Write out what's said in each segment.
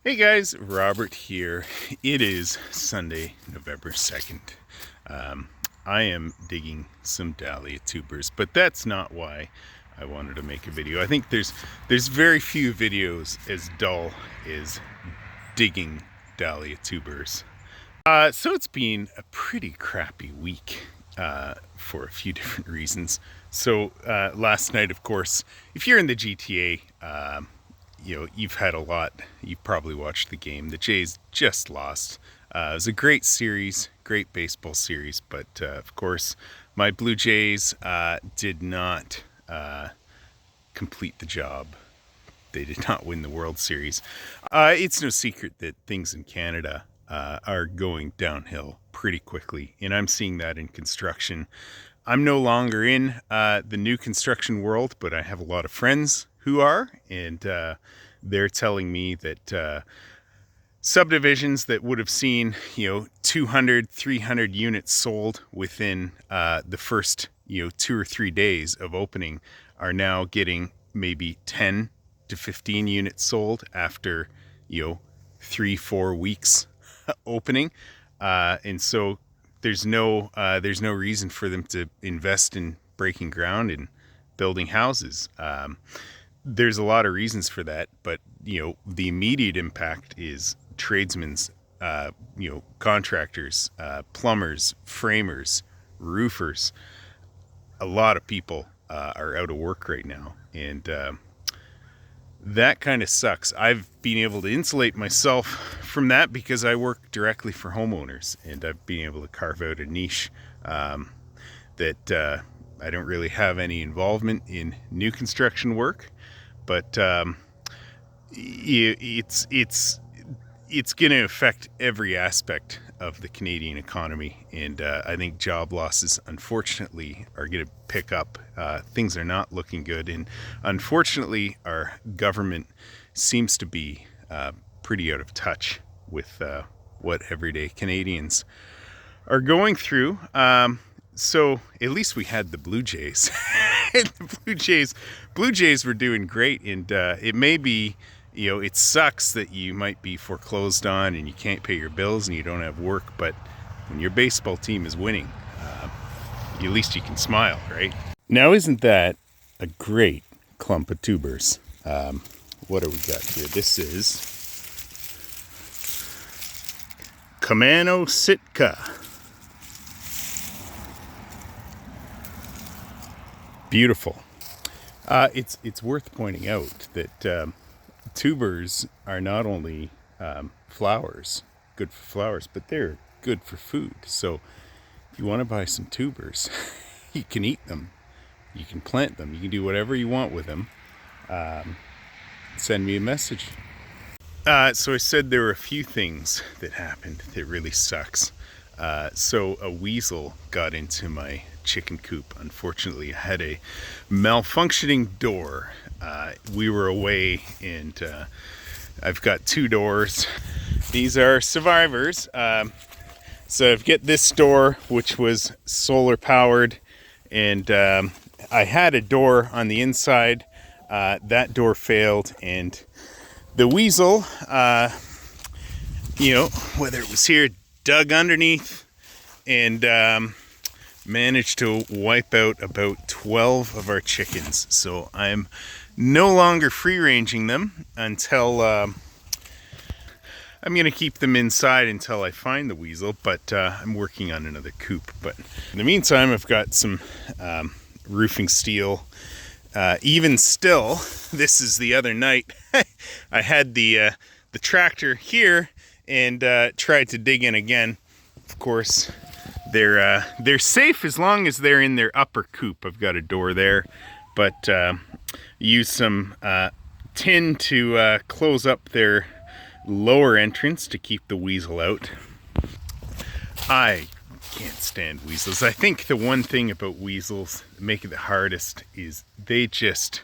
Hey guys, Robert here. It is Sunday, November 2nd. I am digging some dahlia tubers, but that's not why I wanted to make a video. I think there's very few videos as dull as digging dahlia tubers. So it's been a pretty crappy week for a few different reasons. So last night, of course, if you're in the GTA, you've had a lot. You've probably watched the game. The Jays just lost. It was a great series, great baseball series, but of course, my Blue Jays did not complete the job. They did not win the World Series. It's no secret that things in Canada are going downhill pretty quickly, and I'm seeing that in construction. I'm no longer in the new construction world, but I have a lot of friends who are, and they're telling me that subdivisions that would have seen 200 300 units sold within the first 2 or 3 days of opening are now getting maybe 10 to 15 units sold after 3-4 weeks opening, and so there's no reason for them to invest in breaking ground and building houses. There's a lot of reasons for that, but the immediate impact is tradesmen's, contractors, plumbers, framers, roofers. A lot of people are out of work right now, and that kind of sucks. I've been able to insulate myself from that because I work directly for homeowners, and I've been able to carve out a niche that I don't really have any involvement in new construction work, but it's going to affect every aspect of the Canadian economy, and I think job losses, unfortunately, are going to pick up. Things are not looking good, and unfortunately, our government seems to be pretty out of touch with what everyday Canadians are going through. So at least we had the Blue Jays. The Blue Jays were doing great, and it may be, it sucks that you might be foreclosed on and you can't pay your bills and you don't have work, but when your baseball team is winning, at least you can smile, right? Now, isn't that a great clump of tubers? What do we got here? This is Kamano Sitka. Beautiful. It's worth pointing out that tubers are not only flowers, good for flowers, but they're good for food. So if you want to buy some tubers, you can eat them, you can plant them, you can do whatever you want with them. Send me a message. So I said there were a few things that happened that really sucks. So a weasel got into my chicken coop. Unfortunately, I had a malfunctioning door. We were away, and I've got 2 doors. These are survivors. So I've got this door, which was solar powered, and I had a door on the inside. That door failed, and the weasel, whether it was here, dug underneath and managed to wipe out about 12 of our chickens. So I'm no longer free ranging them until I'm going to keep them inside until I find the weasel, but I'm working on another coop. But in the meantime, I've got some roofing steel. Even still, this is the other night. I had the tractor here and tried to dig in again. Of course, they're safe as long as they're in their upper coop. I've got a door there, but use some tin to close up their lower entrance to keep the weasel out. I can't stand weasels. I think the one thing about weasels that make it the hardest is it just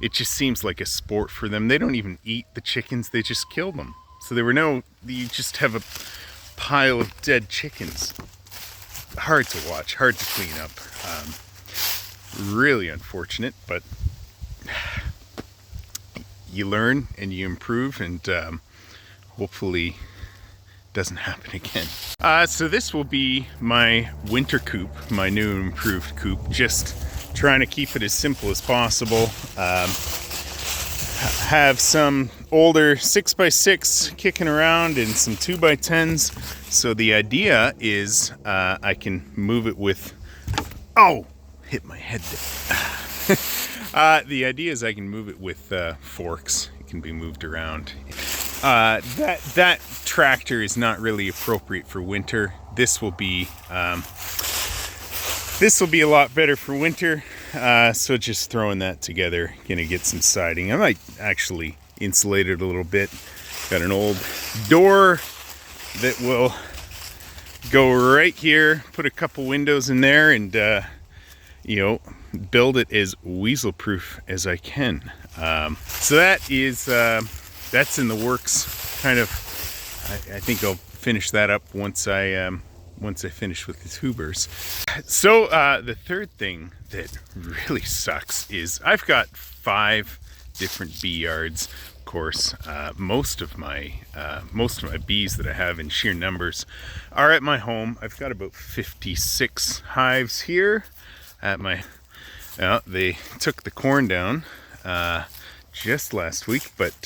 seems like a sport for them. They don't even eat the chickens, they just kill them. So you just have a pile of dead chickens. Hard to watch, hard to clean up. Really unfortunate, but you learn and you improve, and hopefully doesn't happen again. So this will be my winter coop, my new improved coop. Just trying to keep it as simple as possible. Have some older 6x6 kicking around and some 2x10s. So the idea is I can move it with, hit my head there. The idea is I can move it with forks. It can be moved around. That tractor is not really appropriate for winter. This will be a lot better for winter. So just throwing that together, gonna get some siding. I might actually insulate it a little bit. Got an old door that will go right here. Put a couple windows in there, and build it as weasel proof as I can. So that is that's in the works. Kind of, I think I'll finish that up once I finish with the tubers. So the third thing that really sucks is I've got 5 different bee yards. Of course, most of my bees that I have in sheer numbers are at my home. I've got about 56 hives here at my. They took the corn down just last week, but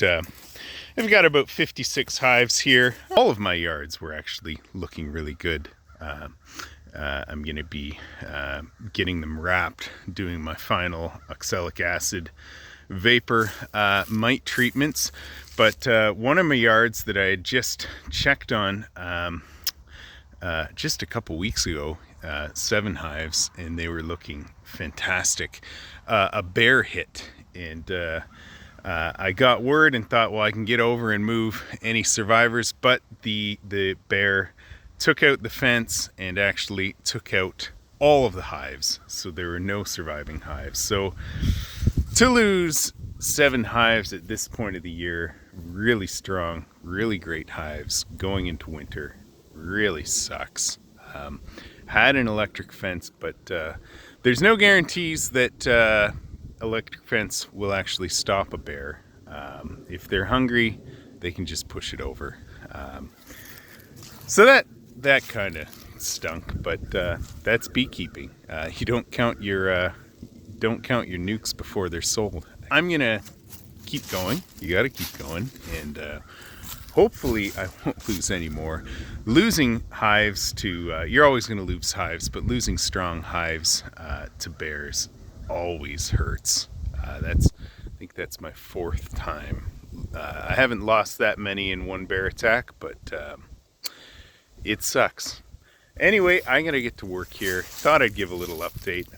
I've got about 56 hives here. All of my yards were actually looking really good. I'm going to be getting them wrapped, doing my final oxalic acid vapor mite treatments. But one of my yards that I had just checked on just a couple weeks ago, 7 hives, and they were looking fantastic. A bear hit, and I got word and thought, well, I can get over and move any survivors, but the bear took out the fence and actually took out all of the hives, so there were no surviving hives. So to lose 7 hives at this point of the year, really strong, really great hives going into winter, really sucks. Had an electric fence, but there's no guarantees that electric fence will actually stop a bear. If they're hungry, they can just push it over. So that kind of stunk, but that's beekeeping. You don't count your nukes before they're sold. I'm gonna keep going. You gotta keep going, and hopefully I won't lose any more. Losing hives to you're always gonna lose hives, but losing strong hives to bears always hurts. I think that's my 4th time. I haven't lost that many in one bear attack, but it sucks. Anyway, I'm gonna get to work here. Thought I'd give a little update.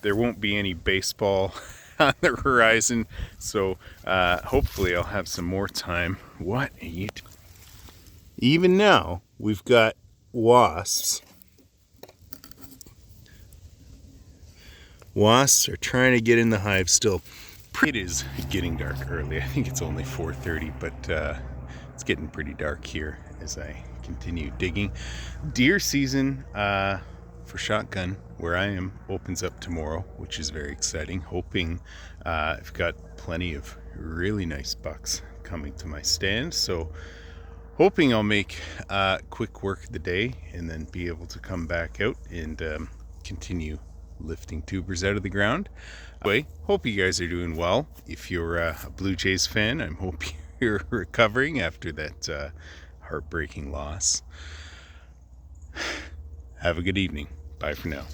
There won't be any baseball on the horizon, so hopefully I'll have some more time. What are you doing? Even now, we've got wasps. Wasps are trying to get in the hive still. It is getting dark early. I think it's only 4:30, but it's getting pretty dark here as I continue digging. Deer season for shotgun where I am opens up tomorrow, which is very exciting. Hoping I've got plenty of really nice bucks coming to my stand, so hoping I'll make quick work of the day and then be able to come back out and continue lifting tubers out of the ground. Anyway, hope you guys are doing well. If you're a Blue Jays fan, I hope you're recovering after that heartbreaking loss. Have a good evening. Bye for now.